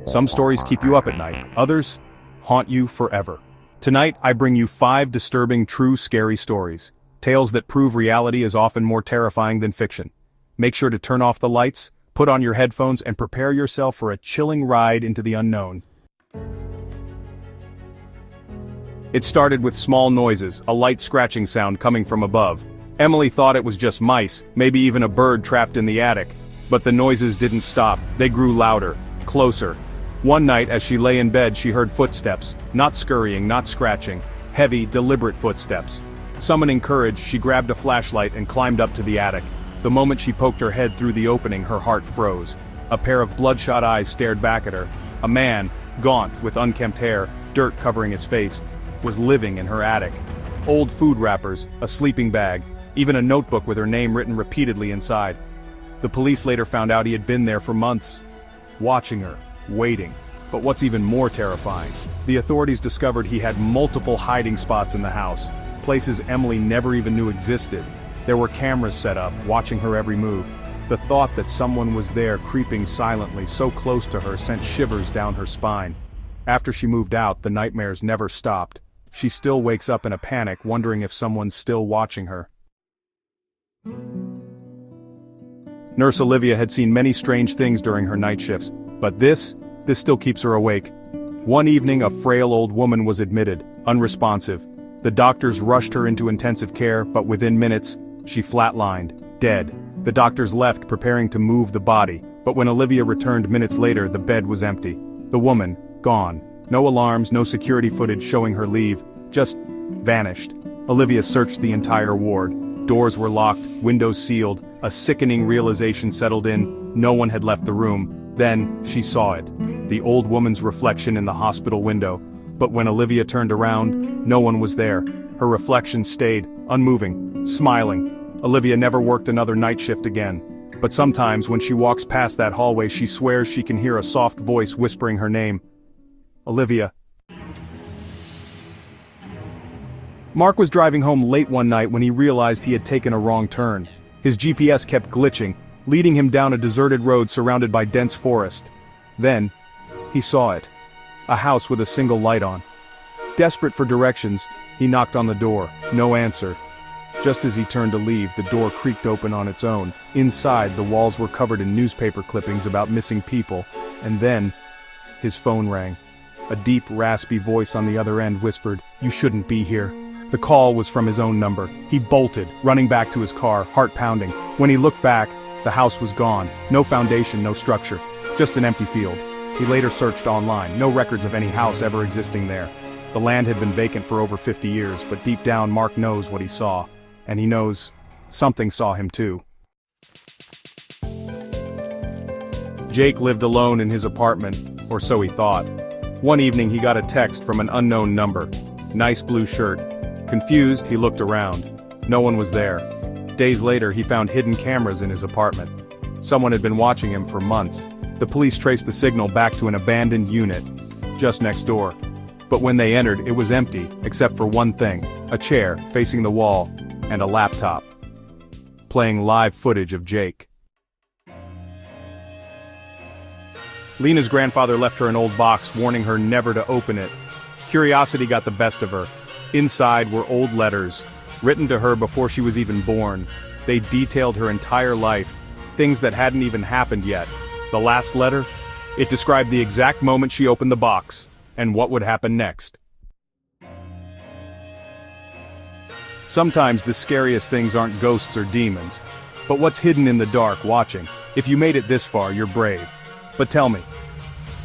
Some stories keep you up at night, others haunt you forever. Tonight, I bring you 5 disturbing, true, scary stories. Tales that prove reality is often more terrifying than fiction. Make sure to turn off the lights, put on your headphones, and prepare yourself for a chilling ride into the unknown. It started with small noises, a light scratching sound coming from above. Emily thought it was just mice, maybe even a bird trapped in the attic. But the noises didn't stop, they grew louder, closer. One night as she lay in bed she heard footsteps, not scurrying, not scratching, heavy, deliberate footsteps. Summoning courage, she grabbed a flashlight and climbed up to the attic. The moment she poked her head through the opening, her heart froze. A pair of bloodshot eyes stared back at her. A man, gaunt, with unkempt hair, dirt covering his face, was living in her attic. Old food wrappers, a sleeping bag, even a notebook with her name written repeatedly inside. The police later found out he had been there for months, watching her, waiting. But what's even more terrifying, the authorities discovered he had multiple hiding spots in the house, places Emily never even knew existed. There were cameras set up, watching her every move. The thought that someone was there creeping silently so close to her sent shivers down her spine. After she moved out, the nightmares never stopped. She still wakes up in a panic, wondering if someone's still watching her. Nurse Olivia had seen many strange things during her night shifts, but this still keeps her awake. One evening, a frail old woman was admitted, unresponsive. The doctors rushed her into intensive care, but within minutes, she flatlined, dead. The doctors left, preparing to move the body, but when Olivia returned minutes later, the bed was empty. The woman, gone. No alarms, no security footage showing her leave, just vanished. Olivia searched the entire ward. Doors were locked, windows sealed. A sickening realization settled in, no one had left the room. Then, she saw it. The old woman's reflection in the hospital window. But when Olivia turned around, no one was there. Her reflection stayed, unmoving, smiling. Olivia never worked another night shift again. But sometimes when she walks past that hallway, she swears she can hear a soft voice whispering her name. Olivia. Mark was driving home late one night when he realized he had taken a wrong turn. His GPS kept glitching, leading him down a deserted road surrounded by dense forest. Then, he saw it. A house with a single light on. Desperate for directions, he knocked on the door. No answer. Just as he turned to leave, the door creaked open on its own. Inside, the walls were covered in newspaper clippings about missing people. And then, his phone rang. A deep, raspy voice on the other end whispered, "You shouldn't be here." The call was from his own number. He bolted, running back to his car, heart pounding. When he looked back, the house was gone. No foundation, no structure. Just an empty field. He later searched online, no records of any house ever existing there. The land had been vacant for over 50 years, but deep down Mark knows what he saw. And he knows something saw him too. Jake lived alone in his apartment, or so he thought. One evening he got a text from an unknown number. Nice blue shirt. Confused, he looked around. No one was there. Days later, he found hidden cameras in his apartment. Someone had been watching him for months. The police traced the signal back to an abandoned unit, just next door. But when they entered, it was empty, except for one thing, a chair facing the wall, and a laptop, playing live footage of Jake. Lena's grandfather left her an old box, warning her never to open it. Curiosity got the best of her. Inside were old letters, written to her before she was even born. They detailed her entire life, things that hadn't even happened yet. The last letter? It described the exact moment she opened the box, and what would happen next. Sometimes the scariest things aren't ghosts or demons, but what's hidden in the dark watching. If you made it this far, you're brave. But tell me,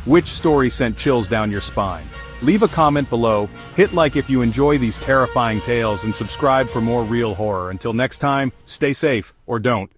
which story sent chills down your spine? Leave a comment below, hit like if you enjoy these terrifying tales, and subscribe for more real horror. Until next time, stay safe, or don't.